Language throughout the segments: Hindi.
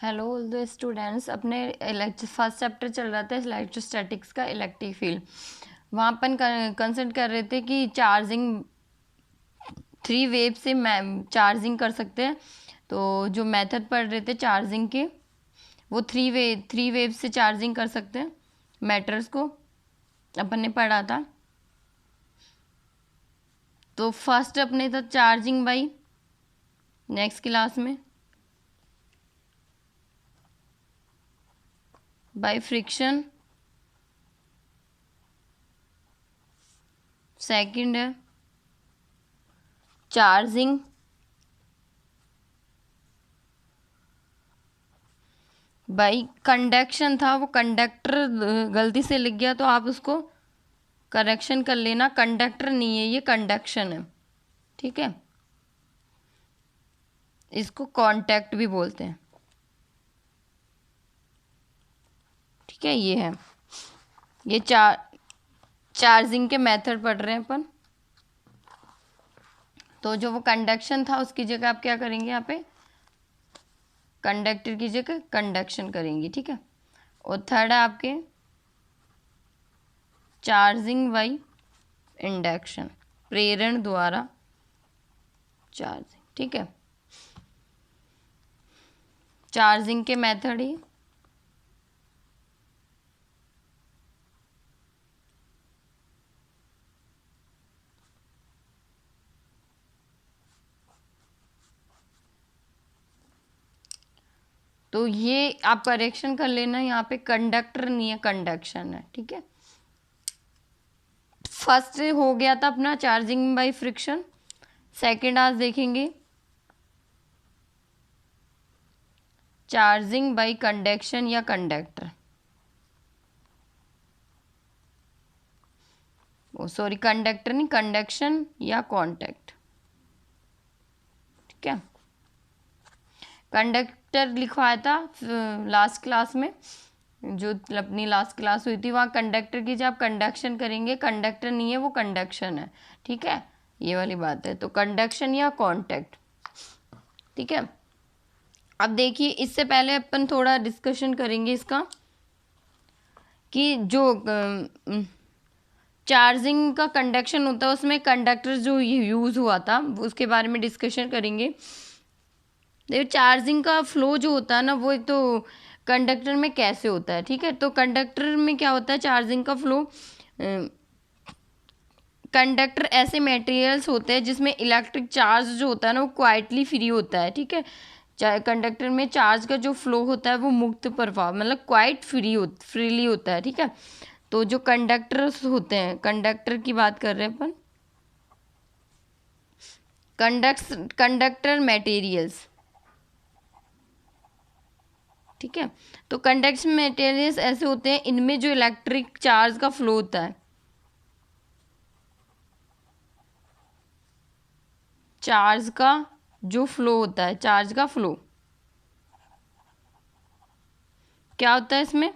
Hello all the students. अपने फर्स्ट चैप्टर चल रहा था इलेक्ट्रोस्टैटिक्स का इलेक्ट्रिक फील्ड। वहाँ अपन कंसल्ट कर रहे थे कि चार्जिंग 3 वेव से चार्जिंग कर सकते हैं। तो जो मेथड पढ़ रहे थे चार्जिंग के, वो थ्री वेव से चार्जिंग कर सकते हैं मैटर्स को, अपन ने पढ़ा था। तो फर्स्ट अपने था चार्जिंग बाई, नेक्स्ट क्लास में बाय फ्रिक्शन, सेकंड है चार्जिंग बाई कंडक्शन था, वो कंडक्टर गलती से लिख गया तो आप उसको करेक्शन कर लेना। कंडक्टर नहीं है, ये कंडक्शन है, ठीक है। इसको कांटेक्ट भी बोलते हैं, ठीक है। ये है, ये चार्जिंग के मेथड पढ़ रहे हैं अपन। तो जो वो कंडक्शन था उसकी जगह आप क्या करेंगे, यहाँ पे कंडक्टर की जगह कंडक्शन करेंगे, ठीक है। और थर्ड है आपके चार्जिंग बाई इंडक्शन, प्रेरण द्वारा चार्जिंग, ठीक है। चार्जिंग के मेथड ही तो ये आप करेक्शन कर लेना, यहाँ पे कंडक्टर नहीं है, कंडक्शन है, ठीक है। फर्स्ट हो गया था अपना चार्जिंग बाय फ्रिक्शन। सेकंड आज देखेंगे चार्जिंग बाय कंडक्शन या कंडक्टर, ओ सॉरी कंडक्टर नहीं, कंडक्शन या कांटेक्ट, ठीक है। कंडक्टर लिखवाया था लास्ट क्लास में, जो अपनी लास्ट क्लास हुई थी, वहाँ कंडक्टर की जब आप कंडक्शन करेंगे, कंडक्टर नहीं है वो कंडक्शन है, ठीक है। ये वाली बात है, तो कंडक्शन या कांटेक्ट, ठीक है। अब देखिए, इससे पहले अपन थोड़ा डिस्कशन करेंगे इसका कि जो चार्जिंग का कंडक्शन होता है उसमें कंडक्टर जो यूज़ हुआ था उसके बारे में डिस्कशन करेंगे। देखो, चार्जिंग का फ्लो जो होता है ना, वो एक तो कंडक्टर में कैसे होता है, ठीक है। तो कंडक्टर में क्या होता है, चार्जिंग का फ्लो, कंडक्टर ऐसे मटेरियल्स होते हैं जिसमें इलेक्ट्रिक चार्ज जो होता है ना वो क्वाइटली फ्री होता है, ठीक है। कंडक्टर में चार्ज का जो फ्लो होता है वो मुक्त प्रवाह, मतलब क्वाइट फ्रीली होता है, ठीक है। तो जो कंडक्टर्स होते हैं, कंडक्टर की बात कर रहे हैं अपन, कंडक्टर मटेरियल्स, ठीक है। तो कंडक्शन मटेरियल्स ऐसे होते हैं, इनमें जो इलेक्ट्रिक चार्ज का फ्लो होता है, चार्ज का जो फ्लो होता है, चार्ज का फ्लो क्या होता है इसमें,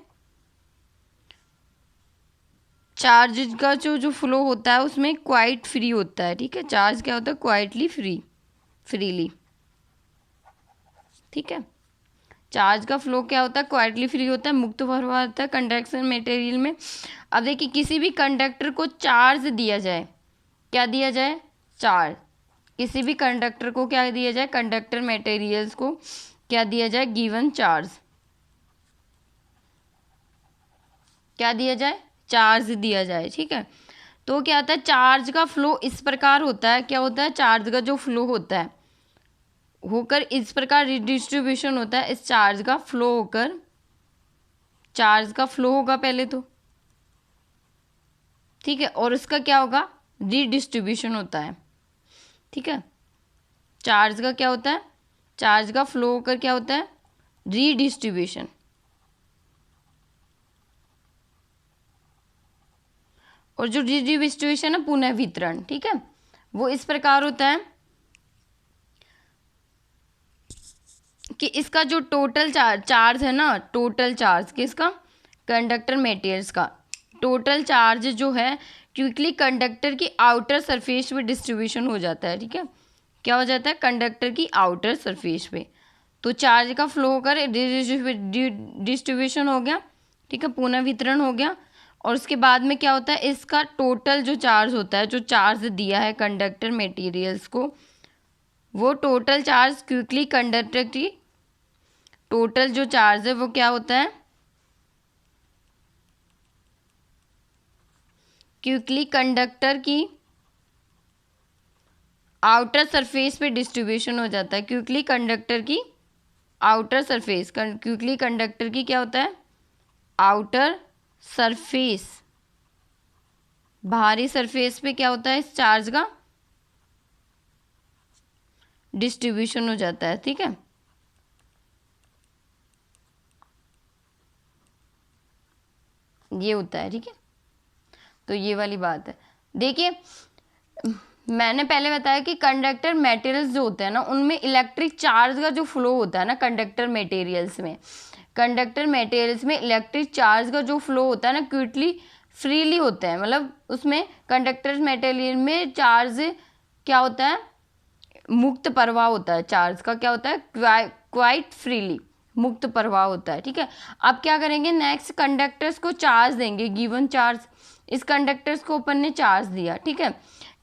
चार्ज का जो फ्लो होता है उसमें क्वाइट फ्री होता है, ठीक है। चार्ज क्या होता है, क्वाइटली फ्रीली, ठीक है। चार्ज का फ्लो क्या होता है, क्वाइटली फ्री होता है, मुक्त प्रवाह होता है कंडक्शन मटेरियल में। अब देखिए, किसी भी कंडक्टर को चार्ज दिया जाए, क्या दिया जाए, चार्ज। किसी भी कंडक्टर को क्या दिया जाए, कंडक्टर मटेरियल्स को क्या दिया जाए, गिवन चार्ज, क्या दिया जाए, चार्ज दिया जाए, ठीक है। तो क्या होता है, चार्ज का फ्लो इस प्रकार होता है, क्या होता है, चार्ज का जो फ्लो होता है होकर इस प्रकार रिडिस्ट्रीब्यूशन होता है, इस चार्ज का फ्लो होकर, चार्ज का फ्लो होगा पहले तो, ठीक है। और उसका क्या होगा, रिडिस्ट्रीब्यूशन होता है, ठीक है। चार्ज का क्या होता है, चार्ज का फ्लो होकर क्या होता है, रिडिस्ट्रीब्यूशन। और जो रिडिस्ट्रीब्यूशन है, पुनः वितरण, ठीक है, वो इस प्रकार होता है कि इसका जो टोटल चार्ज है ना, टोटल चार्ज किसका, कंडक्टर मटेरियल्स का टोटल चार्ज जो है क्विकली कंडक्टर की आउटर सरफेस पे डिस्ट्रीब्यूशन हो जाता है, ठीक है। क्या हो जाता है, कंडक्टर की आउटर सरफेस पे। तो चार्ज का फ्लो होकर डिस्ट्रीब्यूशन हो गया, ठीक है, पुनः वितरण हो गया। और उसके बाद में क्या होता है, इसका टोटल जो चार्ज होता है, जो चार्ज दिया है कंडक्टर मटेरियल्स को, वो टोटल चार्ज क्विकली कंडक्टर की टोटल जो चार्ज है वो क्या होता है, क्विकली कंडक्टर की आउटर सरफेस पे डिस्ट्रीब्यूशन हो जाता है। क्विकली कंडक्टर की आउटर सरफेस, क्विकली कंडक्टर की क्या होता है, आउटर सरफेस, बाहरी सरफेस पे क्या होता है, इस चार्ज का डिस्ट्रीब्यूशन हो जाता है, ठीक है। ये होता है, ठीक है। तो ये वाली बात है। देखिए मैंने पहले बताया कि कंडक्टर मटेरियल्स जो होते हैं ना, उनमें इलेक्ट्रिक चार्ज का जो फ्लो होता है ना, कंडक्टर मटेरियल्स में इलेक्ट्रिक चार्ज का जो फ्लो होता है ना, क्विकली फ्रीली होता है। मतलब उसमें कंडक्टर मटेरियल में चार्ज क्या होता है, मुक्त प्रवाह होता है। चार्ज का क्या होता है, क्वाइट फ्रीली मुक्त प्रवाह होता है, ठीक है। अब क्या करेंगे, नेक्स्ट कंडक्टर्स को चार्ज देंगे, गिवन चार्ज। इस कंडक्टर्स को अपन ने चार्ज दिया, ठीक है,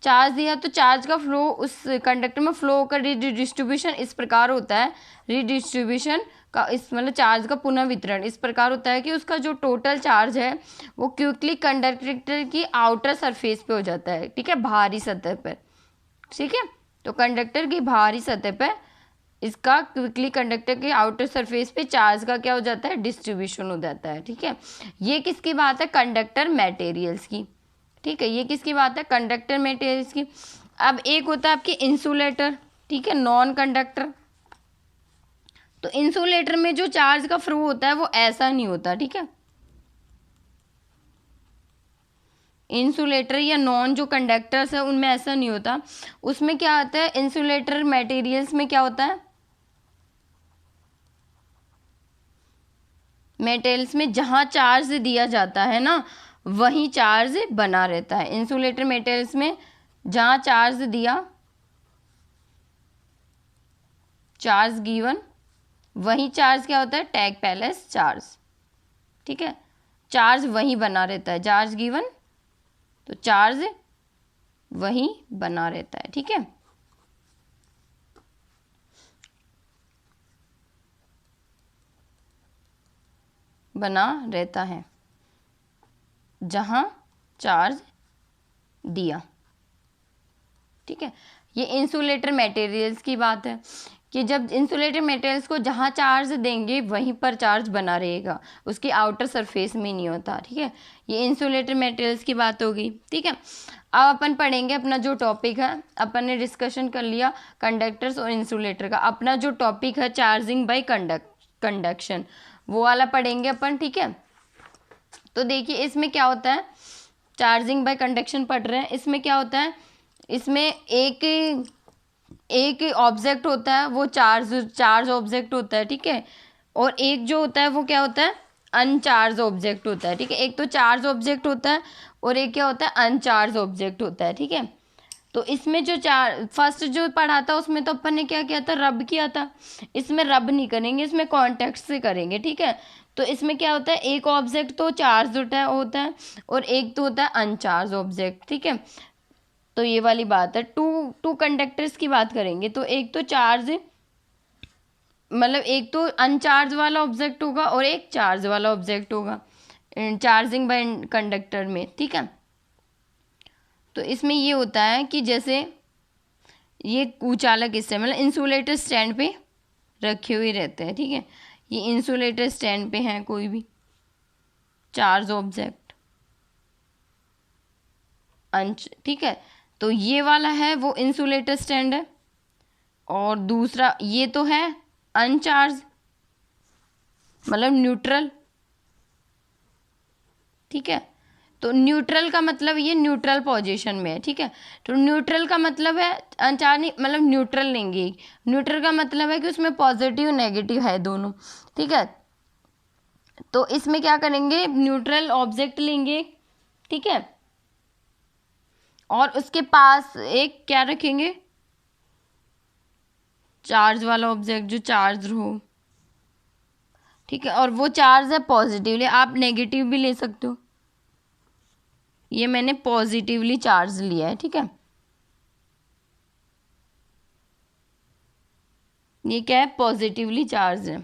चार्ज दिया तो चार्ज का फ्लो उस कंडक्टर में फ्लो होकर रिडिस्ट्रीब्यूशन इस प्रकार होता है, रिडिस्ट्रीब्यूशन का इस मतलब चार्ज का पुनः वितरण इस प्रकार होता है कि उसका जो टोटल चार्ज है वो क्विकली कंडक्टर की आउटर सरफेस पे हो जाता है, ठीक है, बाहरी सतह पर, ठीक है। तो कंडक्टर की बाहरी सतह पर इसका क्विकली कंडक्टर के आउटर सरफेस पे चार्ज का क्या हो जाता है, डिस्ट्रीब्यूशन हो जाता है, ठीक है। ये किसकी बात है, कंडक्टर मटेरियल्स की, ठीक है। ये किसकी बात है, कंडक्टर मटेरियल्स की। अब एक होता है आपकी इंसुलेटर, ठीक है, नॉन कंडक्टर। तो इंसुलेटर में जो चार्ज का फ्लो होता है वो ऐसा नहीं होता, ठीक है। इंसुलेटर या नॉन जो कंडक्टर्स है उनमें ऐसा नहीं होता। उसमें क्या होता है, इंसुलेटर मटेरियल्स में क्या होता है, मेटेरियल्स में जहां चार्ज दिया जाता है ना वहीं चार्ज बना रहता है। इंसुलेटर मेटेरियल्स में जहां चार्ज दिया, चार्ज गिवन, वही चार्ज क्या होता है, टेक प्लेस चार्ज, ठीक है। चार्ज वहीं बना रहता है, चार्ज गिवन तो चार्ज वहीं बना रहता है, ठीक है। बना रहता है जहां चार्ज दिया, ठीक है। ये इंसुलेटर मटेरियल्स की बात है कि जब इंसुलेटर मटेरियल्स को जहां चार्ज देंगे वहीं पर चार्ज बना रहेगा, उसकी आउटर सरफेस में नहीं होता, ठीक है। ये इंसुलेटर मटेरियल्स की बात होगी, ठीक है। अब अपन पढ़ेंगे अपना जो टॉपिक है, अपन ने डिस्कशन कर लिया कंडक्टर्स और इंसुलेटर का। अपना जो टॉपिक है चार्जिंग बाय कंडक्शन, वो वाला पढ़ेंगे अपन, ठीक है। तो देखिए इसमें क्या होता है, चार्जिंग बाय कंडक्शन पढ़ रहे हैं। इसमें क्या होता है, इसमें एक ऑब्जेक्ट होता है, वो चार्ज ऑब्जेक्ट होता है, ठीक है। और एक जो होता है वो क्या होता है, अनचार्ज ऑब्जेक्ट होता है, ठीक है। एक तो चार्ज ऑब्जेक्ट होता है और एक क्या होता है, अनचार्ज ऑब्जेक्ट होता है, ठीक है। तो इसमें जो फर्स्ट जो पढ़ा था उसमें तो अपन ने क्या किया था, रब किया था। इसमें रब नहीं करेंगे, इसमें कॉन्टेक्ट से करेंगे, ठीक है। तो इसमें क्या होता है, एक ऑब्जेक्ट तो चार्ज होता है और एक तो होता है अनचार्ज ऑब्जेक्ट, ठीक है। तो ये वाली बात है। टू कंडक्टर्स की बात करेंगे तो एक तो चार्ज मतलब एक तो अनचार्ज वाला ऑब्जेक्ट होगा और एक चार्ज वाला ऑब्जेक्ट होगा चार्जिंग बाय कंडक्टर में, ठीक है। तो इसमें ये होता है कि जैसे ये कुचालक इससे मतलब इंसुलेटर स्टैंड पे रखे हुए रहते हैं, ठीक है। ये इंसुलेटर स्टैंड पे हैं कोई भी चार्ज ऑब्जेक्ट ठीक है। तो ये वाला है वो इंसुलेटर स्टैंड है और दूसरा ये तो है अनचार्ज मतलब न्यूट्रल, ठीक है। तो न्यूट्रल का मतलब ये न्यूट्रल पोजीशन में है, ठीक है। तो न्यूट्रल का मतलब है अनचार्ज नहीं, मतलब न्यूट्रल लेंगे। न्यूट्रल का मतलब है कि उसमें पॉजिटिव नेगेटिव है दोनों, ठीक है। तो इसमें क्या करेंगे, न्यूट्रल ऑब्जेक्ट लेंगे, ठीक है, और उसके पास एक क्या रखेंगे, चार्ज वाला ऑब्जेक्ट जो चार्ज हो, ठीक है, और वो चार्ज है पॉजिटिवली, आप नेगेटिव भी ले सकते हो। ये मैंने पॉजिटिवली चार्ज लिया है, ठीक है। ये क्या है, पॉजिटिवली चार्ज है,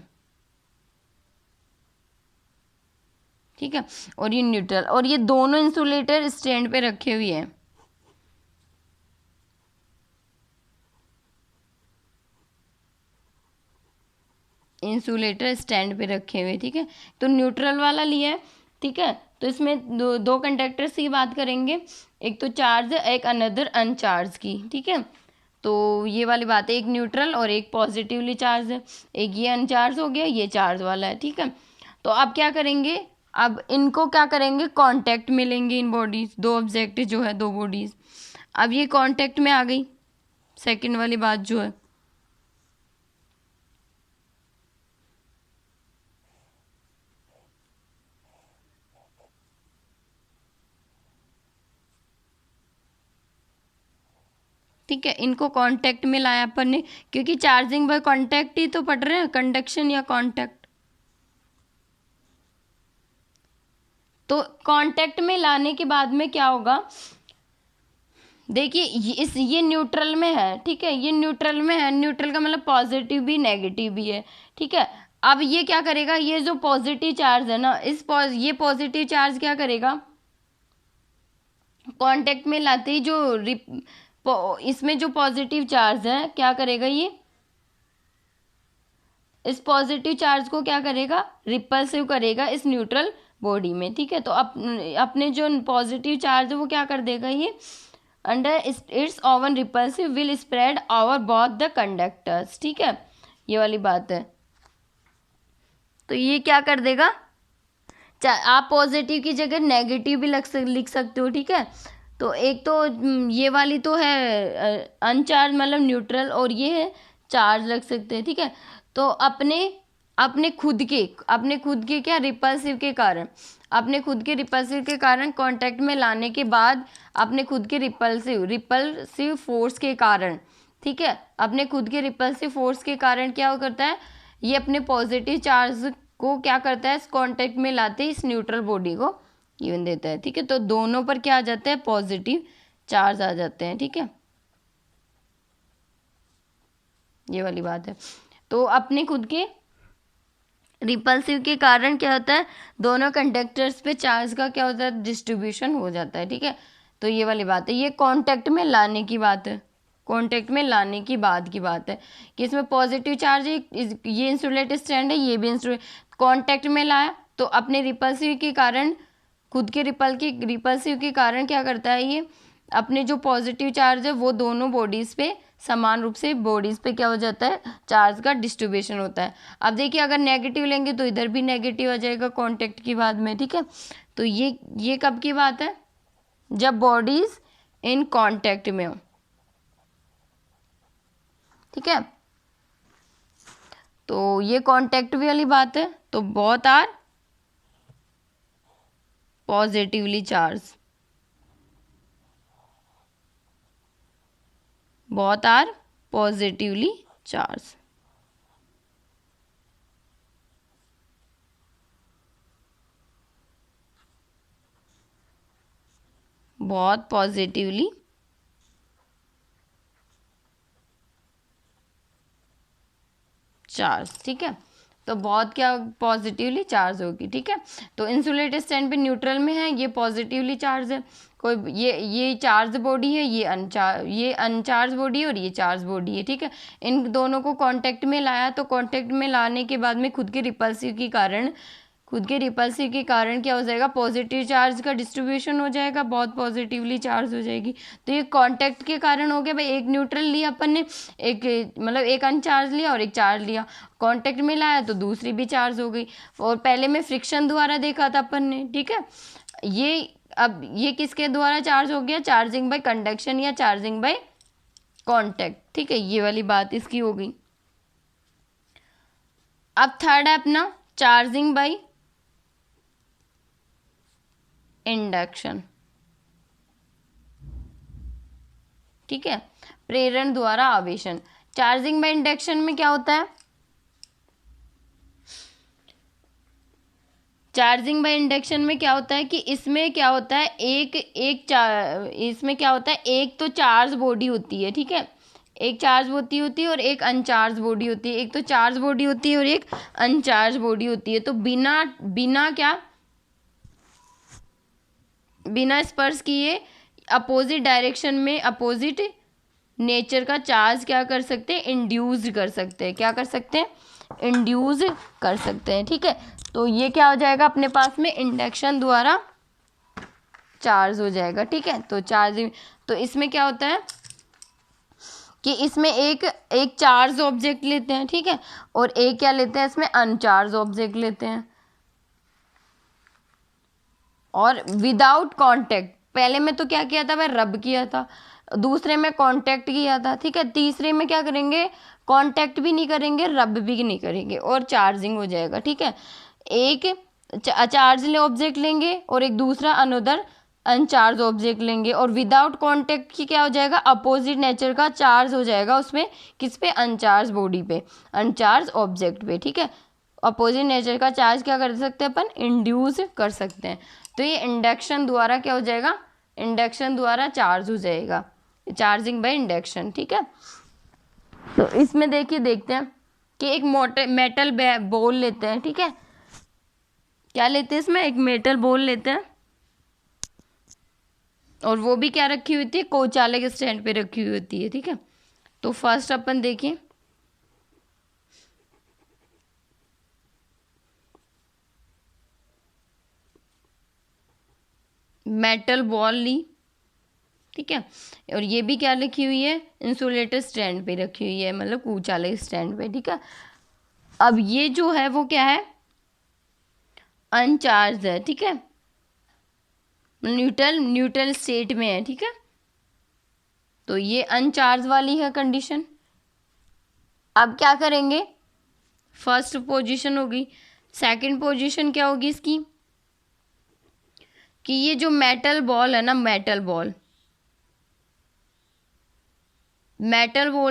ठीक है। और ये न्यूट्रल, और ये दोनों इंसुलेटर स्टैंड पे रखे हुए हैं, इंसुलेटर स्टैंड पे रखे हुए, ठीक है। तो न्यूट्रल वाला लिया है, ठीक है। तो इसमें दो कंडक्टर्स की बात करेंगे, एक तो चार्ज है, एक अनदर अनचार्ज की, ठीक है। तो ये वाली बात है, एक न्यूट्रल और एक पॉजिटिवली चार्ज है, एक ये अनचार्ज हो गया, ये चार्ज वाला है, ठीक है। तो अब क्या करेंगे, अब इनको क्या करेंगे, कांटेक्ट में लेंगे, इन बॉडीज, दो ऑब्जेक्ट जो है, दो बॉडीज, अब ये कांटेक्ट में आ गई, सेकंड वाली बात जो है। ठीक है, इनको कांटेक्ट में लाया अपन ने, क्योंकि चार्जिंग बाय कांटेक्ट ही तो पढ़ रहे हैं, कंडक्शन या कांटेक्ट। तो कांटेक्ट में लाने के बाद में क्या होगा, देखिए ये न्यूट्रल में है, ठीक है, ये न्यूट्रल में है, न्यूट्रल का मतलब पॉजिटिव भी नेगेटिव भी है, ठीक है। अब ये क्या करेगा, ये जो पॉजिटिव चार्ज है ना, ये पॉजिटिव चार्ज क्या करेगा, कांटेक्ट में लाते ही जो इसमें जो पॉजिटिव चार्ज है क्या करेगा, ये इस पॉजिटिव चार्ज को क्या करेगा, रिपल्सिव करेगा इस न्यूट्रल बॉडी में, ठीक है। तो अपने जो पॉजिटिव चार्ज है वो क्या कर देगा, ये under its oven repulsive will spread over both the conductors, ठीक है, ये वाली बात है। तो ये क्या कर देगा, आप पॉजिटिव की जगह नेगेटिव भी लिख सकते हो, ठीक है। तो एक तो ये वाली तो है अनचार्ज मतलब न्यूट्रल, और ये है चार्ज रख सकते हैं, ठीक है। तो अपने अपने खुद के क्या रिपल्सिव के कारण, अपने खुद के रिपल्सिव के कारण कांटेक्ट में लाने के बाद अपने खुद के रिपल्सिव फोर्स के कारण, ठीक है, अपने खुद के रिपल्सिव फोर्स के कारण क्या करता है, ये अपने पॉजिटिव चार्ज को क्या करता है, इस कांटेक्ट में लाते इस न्यूट्रल बॉडी को इवन देता है, ठीक है। तो दोनों पर क्या आ जाता है, पॉजिटिव चार्ज आ जाते हैं, ठीक है, ये वाली बात है। तो अपने खुद के रिपल्सिव के कारण क्या होता है, दोनों कंडक्टर्स पे चार्ज का क्या होता है, डिस्ट्रीब्यूशन हो जाता है, ठीक है। तो ये वाली बात है, ये कांटेक्ट में लाने की बात है, कांटेक्ट में लाने की बाद की बात है कि इसमें पॉजिटिव चार्ज है, ये इंसुलेटेड स्टैंड है, ये भी कांटेक्ट में लाया, तो अपने रिपल्सिव के कारण, खुद के रिपल्सिव के कारण क्या करता है, ये अपने जो पॉजिटिव चार्ज है वो दोनों बॉडीज पे समान रूप से बॉडीज पे क्या हो जाता है, चार्ज का डिस्ट्रीब्यूशन होता है। अब देखिए अगर नेगेटिव लेंगे तो इधर भी नेगेटिव आ जाएगा कांटेक्ट की बाद में, ठीक है। तो ये कब की बात है, जब बॉडीज इन कांटेक्ट में हो, ठीक है। तो ये कांटेक्ट वाली बात है, तो both are positively charge, both are positively charged, बहुत पॉजिटिवली चार्ज, ठीक है। तो बहुत क्या पॉजिटिवली चार्ज होगी, ठीक है। तो इंसुलेटेड स्टैंड पे न्यूट्रल में है, ये पॉजिटिवली चार्ज है, कोई ये चार्ज बॉडी है, ये अनचार्ज बॉडी है, और ये चार्ज बॉडी है, ठीक है। इन दोनों को कांटेक्ट में लाया, तो कांटेक्ट में लाने के बाद में खुद के रिपल्सिव के कारण क्या हो जाएगा, पॉजिटिव चार्ज का डिस्ट्रीब्यूशन हो जाएगा, बहुत पॉजिटिवली चार्ज हो जाएगी। तो ये कांटेक्ट के कारण हो गया भाई, एक न्यूट्रल लिया अपन ने, एक मतलब एक अनचार्ज लिया और एक चार्ज लिया, कांटेक्ट में लाया तो दूसरी भी चार्ज हो गई। और पहले में फ्रिक्शन द्वारा देखा था अपन ने, ठीक है। अब ये किसके द्वारा चार्ज हो गया, चार्जिंग बाय कंडक्शन या चार्जिंग बाय कांटेक्ट, ठीक है, ये वाली बात इसकी हो गई। अब थर्ड है अपना चार्जिंग बाय इंडक्शन, ठीक है, प्रेरण द्वारा आवेशन। चार्जिंग बाय इंडक्शन में क्या होता है, चार्जिंग बाय इंडक्शन में क्या होता है कि इसमें क्या होता है, इसमें क्या होता है, एक तो चार्ज बॉडी होती है, ठीक है, एक चार्ज होती है और एक अनचार्ज बॉडी होती है, एक तो चार्ज बॉडी होती है और एक अनचार्ज बॉडी होती है। तो बिना बिना क्या, बिना स्पर्श किए अपोजिट डायरेक्शन में अपोजिट नेचर का चार्ज क्या कर सकते हैं, इंड्यूस कर सकते हैं, क्या कर सकते हैं, इंड्यूस कर सकते हैं, ठीक है। तो ये क्या हो जाएगा अपने पास में, इंडक्शन द्वारा चार्ज हो जाएगा, ठीक है। तो चार्जिंग, तो इसमें क्या होता है कि इसमें एक चार्ज ऑब्जेक्ट लेते हैं, ठीक है, और एक क्या लेते हैं, इसमें अनचार्ज ऑब्जेक्ट लेते हैं, और विदाउट कांटेक्ट, पहले में तो क्या किया था, वह रब किया था, दूसरे में कांटेक्ट किया था, ठीक है, तीसरे में क्या करेंगे, कांटेक्ट भी नहीं करेंगे, रब भी नहीं करेंगे, और चार्जिंग हो जाएगा, ठीक है। एक चार्ज ऑब्जेक्ट लेंगे और एक दूसरा अनदर अनचार्ज ऑब्जेक्ट लेंगे, और विदाउट कांटेक्ट की क्या हो जाएगा, अपोजिट नेचर का चार्ज हो जाएगा उसमें, किस पे, अनचार्ज बॉडी पे, अनचार्ज ऑब्जेक्ट पे, ठीक है। अपोजिट नेचर का चार्ज क्या कर सकते हैं अपन, इंड्यूस कर सकते हैं। तो ये इंडक्शन द्वारा क्या हो जाएगा, इंडक्शन द्वारा चार्ज हो जाएगा, चार्जिंग बाय इंडक्शन, ठीक है। तो इसमें देखिए, देखते हैं कि एक मेटल बॉल लेते हैं, ठीक है, क्या लेते हैं इसमें, एक मेटल बॉल लेते हैं, और वो भी क्या रखी हुई थी, शौचालय के स्टैंड पे रखी हुई होती है, ठीक है। तो फर्स्ट अपन देखिए, मेटल बॉल ली, ठीक है, और ये भी क्या रखी हुई है, इंसुलेटर स्टैंड पे रखी हुई है, मतलब शौचालय स्टैंड पे, ठीक है। अब ये जो है वो क्या है, अनचार्ज है, ठीक है, न्यूट्रल स्टेट में है, ठीक है। तो ये अनचार्ज वाली है कंडीशन। अब क्या करेंगे, फर्स्ट पोजीशन होगी, सेकंड पोजीशन क्या होगी इसकी, कि ये जो मेटल बॉल है ना, मेटल बॉल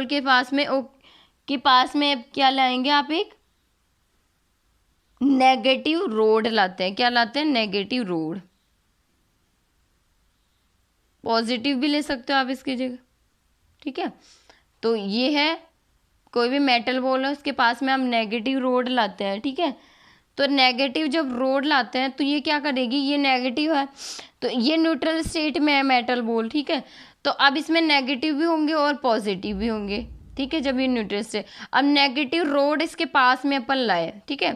के पास में क्या लाएंगे आप, एक नेगेटिव रोड लाते हैं, क्या लाते हैं, नेगेटिव रोड, पॉजिटिव भी ले सकते हो आप इसकी जगह, ठीक है। तो ये है, कोई भी मेटल बॉल है उसके पास में हम नेगेटिव रोड लाते हैं, ठीक है। तो नेगेटिव जब रोड लाते हैं तो ये क्या करेगी, ये नेगेटिव है, तो ये न्यूट्रल स्टेट में है मेटल बॉल, ठीक है। तो अब इसमें नेगेटिव भी होंगे और पॉजिटिव भी होंगे, ठीक है, जब ये न्यूट्रल स्टेट, अब नेगेटिव रोड इसके पास में अपन लाए, ठीक है,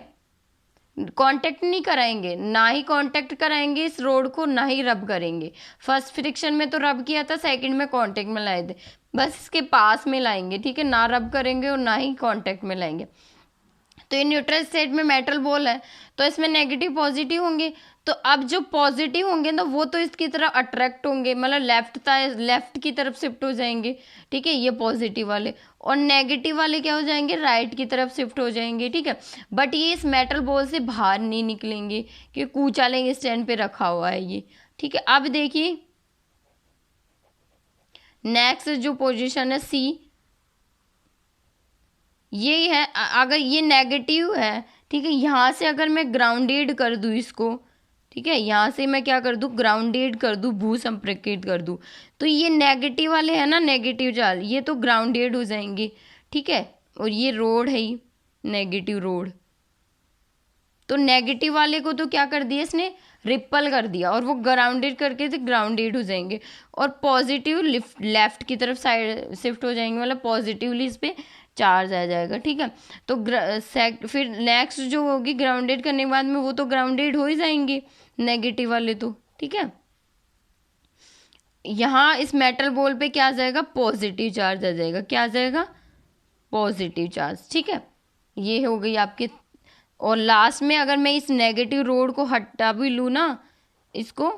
कांटेक्ट नहीं कराएंगे, ना ही कांटेक्ट कराएंगे इस रोड को, ना ही रब करेंगे, फर्स्ट फ्रिक्शन में तो रब किया था, सेकंड में कांटेक्ट में लाए थे, बस इसके पास में लाएंगे, ठीक है, ना रब करेंगे और ना ही कांटेक्ट में लाएंगे। तो ये न्यूट्रल स्टेट में मेटल बॉल है, तो इसमें नेगेटिव पॉजिटिव होंगे, तो अब जो पॉजिटिव होंगे ना वो तो इसकी तरफ अट्रैक्ट होंगे, मतलब लेफ्ट की तरफ शिफ्ट हो जाएंगे, ठीक है, ये पॉजिटिव वाले, और नेगेटिव वाले क्या हो जाएंगे, राइट की तरफ शिफ्ट हो जाएंगे, ठीक है। बट ये इस मेटल बॉल से बाहर नहीं निकलेंगे, क्योंकि शौचालय स्टैंड पे रखा हुआ है ये, ठीक है। अब देखिए नेक्स्ट जो पोजिशन है सी, ये है, अगर ये नेगेटिव है, ठीक है, यहाँ से अगर मैं ग्राउंडेड कर दूँ इसको, ठीक है, यहाँ से मैं क्या कर दूँ, ग्राउंडेड कर दूँ, भू संपर्कित कर दूँ, तो ये नेगेटिव वाले है ना, नेगेटिव चार्ज, ये तो ग्राउंडेड हो जाएंगे, ठीक है, और ये रोड है ही नेगेटिव रोड, तो नेगेटिव वाले को तो क्या कर दिया इसने, रिपल कर दिया, और वो ग्राउंडेड करके तो ग्राउंडेड हो जाएंगे, और पॉजिटिव लेफ्ट की तरफ साइड शिफ्ट हो जाएंगे, मतलब पॉजिटिवली इस पर चार्ज आ जाएगा, ठीक है। तो फिर नेक्स्ट जो होगी ग्राउंडेड करने के बाद में वो तो ग्राउंडेड हो ही जाएंगे नेगेटिव वाले तो, ठीक है। यहाँ इस मेटल बॉल पे क्या आ जाएगा, पॉजिटिव चार्ज आ जाएगा, क्या आ जाएगा, पॉजिटिव चार्ज, ठीक है। ये हो गई आपके, और लास्ट में अगर मैं इस नेगेटिव रोड को हटा भी लूँ ना इसको,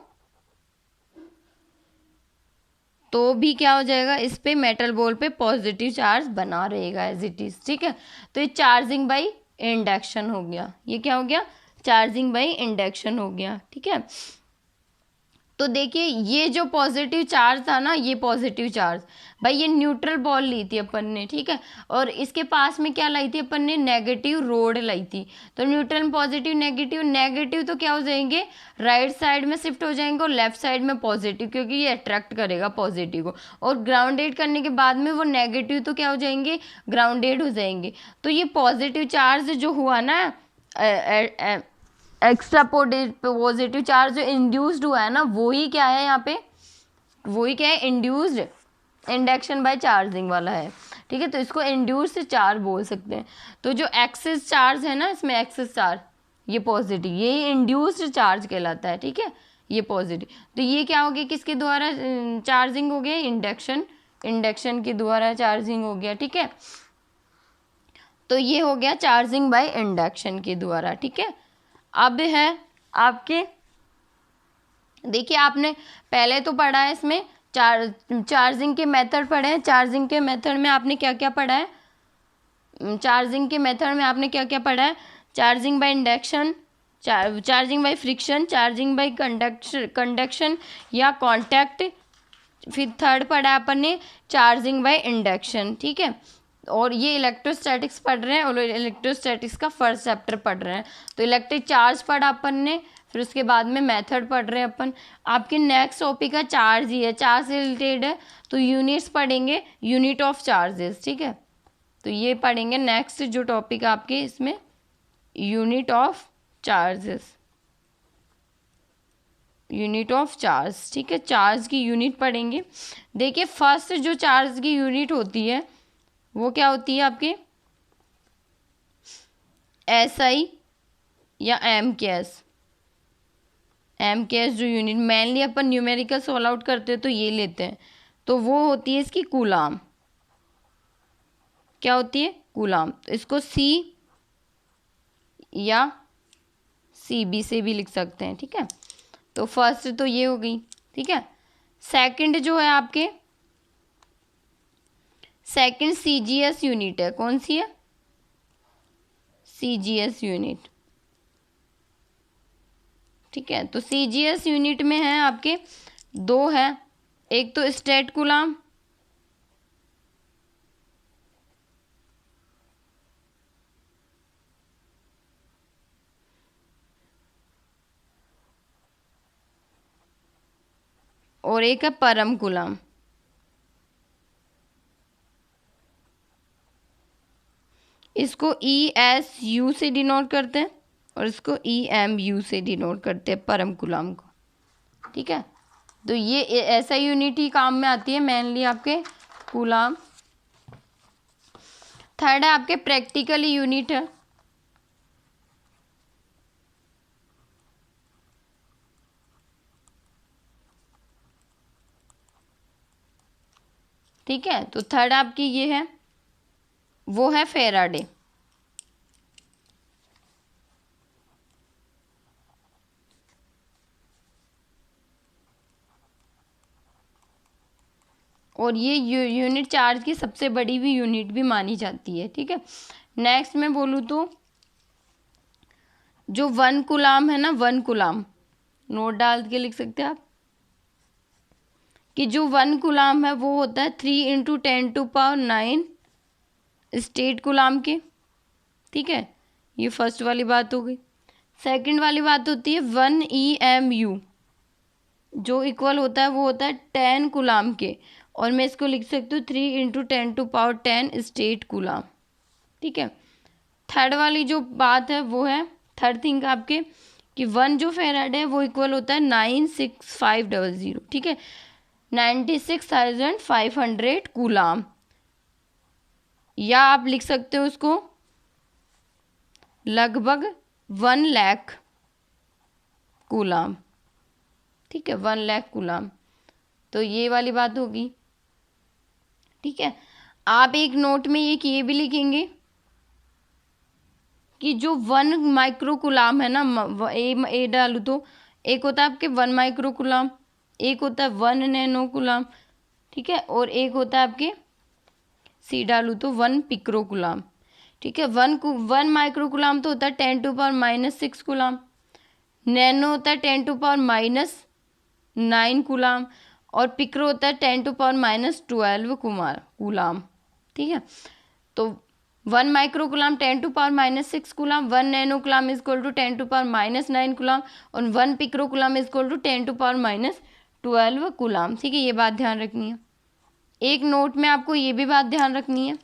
तो भी क्या हो जाएगा, इस पे मेटल बॉल पे पॉजिटिव चार्ज बना रहेगा एज इट इज, ठीक है। तो ये चार्जिंग बाय इंडक्शन हो गया, ये क्या हो गया, चार्जिंग बाय इंडक्शन हो गया, ठीक है। तो देखिए ये जो पॉजिटिव चार्ज था ना, ये पॉजिटिव चार्ज, भाई ये न्यूट्रल बॉल ली थी अपन ने, ठीक है, और इसके पास में क्या लाई थी अपन ने, नेगेटिव रोड लाई थी। तो न्यूट्रल पॉजिटिव नेगेटिव, नेगेटिव तो क्या हो जाएंगे, राइट साइड में शिफ्ट हो जाएंगे, और लेफ्ट साइड में पॉजिटिव, क्योंकि ये अट्रैक्ट करेगा पॉजिटिव को, और ग्राउंडेड करने के बाद में वो नेगेटिव तो क्या हो जाएंगे, ग्राउंडेड हो जाएंगे। तो ये पॉजिटिव चार्ज जो हुआ ना, एक्स्ट्रा पॉजिटिव चार्ज जो इंड्यूस्ड हुआ है ना, वो ही क्या है यहाँ पे, वही क्या है, इंड्यूस्ड इंडक्शन बाय चार्जिंग वाला है, ठीक है। तो इसको इंड्यूस्ड चार्ज बोल सकते हैं। तो जो एक्सेस चार्ज है ना इसमें, एक्सेस चार्ज ये पॉजिटिव, ये इंड्यूस्ड चार्ज कहलाता है, ठीक है, ये पॉजिटिव। तो ये क्या हो गया, किसके द्वारा चार्जिंग हो गया, इंडक्शन के द्वारा चार्जिंग हो गया, ठीक है। तो ये हो गया चार्जिंग बाय इंडक्शन के द्वारा, ठीक है। अब है आपके, देखिए आपने पहले तो पढ़ा है इसमें चार्जिंग के मेथड पढ़े हैं। चार्जिंग के मेथड में आपने क्या क्या पढ़ा है, चार्जिंग के मेथड में आपने क्या क्या पढ़ा है, charging by induction, charging by friction, charging by conduction या कांटेक्ट, फिर थर्ड पढ़ा है अपन ने चार्जिंग बाय इंडक्शन, ठीक है। और ये इलेक्ट्रोस्टैटिक्स पढ़ रहे हैं, और इलेक्ट्रोस्टैटिक्स का फर्स्ट चैप्टर पढ़ रहे हैं। तो इलेक्ट्रिक चार्ज पढ़ा अपन ने, फिर उसके बाद में मेथड पढ़ रहे हैं अपन। आपके नेक्स्ट टॉपिक है चार्ज ही है, चार्ज से रिलेटेड है, तो यूनिट्स पढ़ेंगे, यूनिट ऑफ चार्जेस, ठीक है। तो ये पढ़ेंगे नेक्स्ट जो टॉपिक आपके इसमें, unit of charges, unit of charge, ठीक है, चार्ज की यूनिट पढ़ेंगे। देखिए फर्स्ट जो चार्ज की यूनिट होती है वो क्या होती है आपके, SI या एम के एस जो यूनिट मेनली अपन न्यूमेरिकल सॉल्व आउट करते हैं तो ये लेते हैं। तो वो होती है इसकी कूलाम, क्या होती है, कूलाम। तो इसको C या CB से भी लिख सकते हैं, ठीक है। तो फर्स्ट तो ये हो गई, ठीक है। सेकंड जो है आपके, सेकंड CGS यूनिट है, कौन सी है, CGS यूनिट, ठीक है। तो CGS यूनिट में है आपके दो है, एक तो स्टेट कूलाम, और एक है परम कूलाम। इसको ESU से डिनोट करते हैं और इसको EMU से डिनोट करते हैं, परम कूलाम को, ठीक है। तो ये ऐसा यूनिट ही काम में आती है मेनली आपके कूलाम। थर्ड है आपके प्रैक्टिकली यूनिट है, ठीक है। तो थर्ड आपकी ये है, वो है फेराडे, और ये यूनिट चार्ज की सबसे बड़ी भी यूनिट भी मानी जाती है, ठीक है। नेक्स्ट मैं बोलूँ तो जो 1 कूलाम है ना, 1 कूलाम नोट डाल के लिख सकते हैं आप, कि जो 1 कूलाम है वो होता है 3 × 10⁹ स्टेट कूलाम के, ठीक है। ये फर्स्ट वाली बात हो गई। सेकंड वाली बात होती है 1 EMU, जो इक्वल होता है वो होता है 10 कूलाम के, और मैं इसको लिख सकती हूँ 3 × 10⁻10 स्टेट कूलाम, ठीक है। थर्ड वाली जो बात है वो है, थर्ड थिंग आपके, कि 1 जो फेराडे है वो इक्वल होता है 96500, ठीक है, 96,500 कूलाम, या आप लिख सकते हो उसको लगभग 1 लाख कूलाम, ठीक है, 1 लाख कूलाम। तो ये वाली बात होगी, ठीक है। आप एक नोट में ये किए भी लिखेंगे कि जो 1 माइक्रो कूलाम है ना, ए डालू तो एक होता है आपके 1 माइक्रो कूलाम, एक होता है 1 नैनो कूलाम, ठीक है, और एक होता है आपके C डालू तो 1 पिक्रो कूलाम, ठीक है। 1 माइक्रो कूलाम तो होता है 10⁻⁻6 कूलाम, नैनो होता है 10⁻⁻ 9 कूलाम, और पिक्रो होता है 10⁻⁻12 कूलाम। ठीक है, तो 1 micro coulomb 10⁻⁻6 coulomb, 1 nano coulomb is equal to 10⁻⁹ coulomb, और 1 pico coulomb is equal to 10⁻⁻12 coulomb. ठीक है, ये बात ध्यान रखनी है। एक नोट में आपको ये भी बात ध्यान रखनी है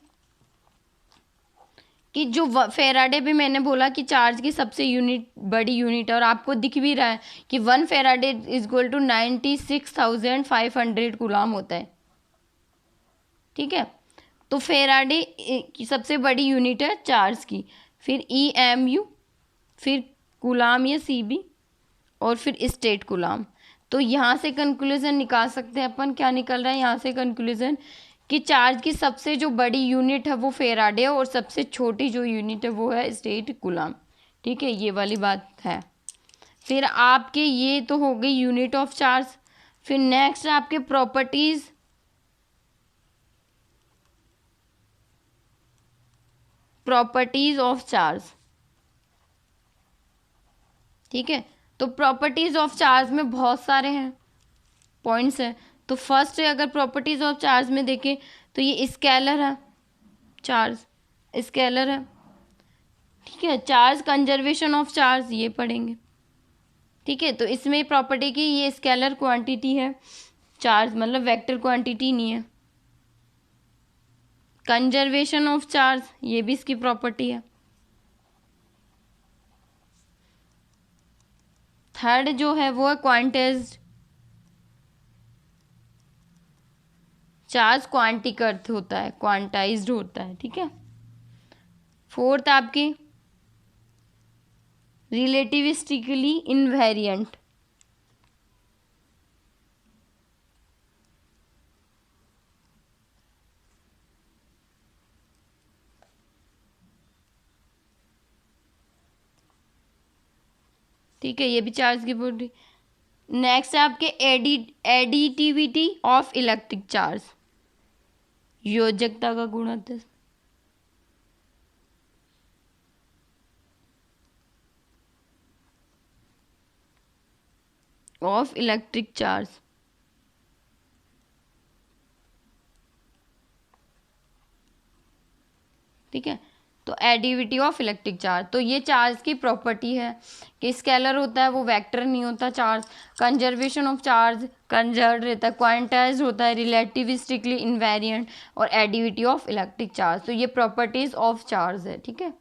कि जो फेराडे भी मैंने बोला कि चार्ज की सबसे बड़ी यूनिट है, और आपको दिख भी रहा है कि 1 faraday is equal to 96,500 coulomb होता है। ठीक है, तो फेराडे की सबसे बड़ी यूनिट है चार्ज की, फिर EMU, फिर कूलाम या CB, और फिर स्टेट कूलाम। तो यहाँ से कंक्लूजन निकाल सकते हैं अपन, क्या निकल रहा है यहाँ से कंक्लूजन कि चार्ज की सबसे जो बड़ी यूनिट है वो फेराडे है, और सबसे छोटी जो यूनिट है वो है स्टेट कूलाम। ठीक है, ये वाली बात है। फिर आपके ये तो हो गई यूनिट ऑफ चार्ज। फिर नेक्स्ट आपके प्रॉपर्टीज ऑफ चार्ज। ठीक है, तो प्रॉपर्टीज ऑफ चार्ज में बहुत सारे हैं पॉइंट्स हैं। तो फर्स्ट अगर प्रॉपर्टीज ऑफ चार्ज में देखें तो ये स्केलर है, चार्ज स्केलर है। ठीक है, चार्ज कंजर्वेशन ऑफ चार्ज ये पढ़ेंगे। ठीक है, तो इसमें प्रॉपर्टी की ये स्केलर क्वांटिटी है, चार्ज मतलब वेक्टर क्वांटिटी नहीं है। कंजर्वेशन ऑफ चार्ज ये भी इसकी प्रॉपर्टी है। थर्ड जो है वो है क्वांटाइज्ड, चार्ज क्वांटिक अर्थ होता है, क्वांटाइज्ड होता है। ठीक है, फोर्थ आपकी रिलेटिविस्टिकली इनवेरिएंट, ठीक है, ये भी चार्ज की प्रॉपर्टी। नेक्स्ट है आपके एडिटिविटी ऑफ इलेक्ट्रिक चार्ज, योजकता का गुणोत्तर ऑफ इलेक्ट्रिक चार्ज। ठीक है, तो एडिविटी ऑफ इलेक्ट्रिक चार्ज, तो ये चार्ज की प्रॉपर्टी है कि स्केलर होता है वो वेक्टर नहीं होता charge, conservation of charge conserve रहता है, क्वांटाइज्ड होता है, रिलेटिविस्टिकली इनवेरिएंट, और एडिविटी ऑफ इलेक्ट्रिक चार्ज। तो ये प्रॉपर्टीज ऑफ चार्ज है। ठीक है।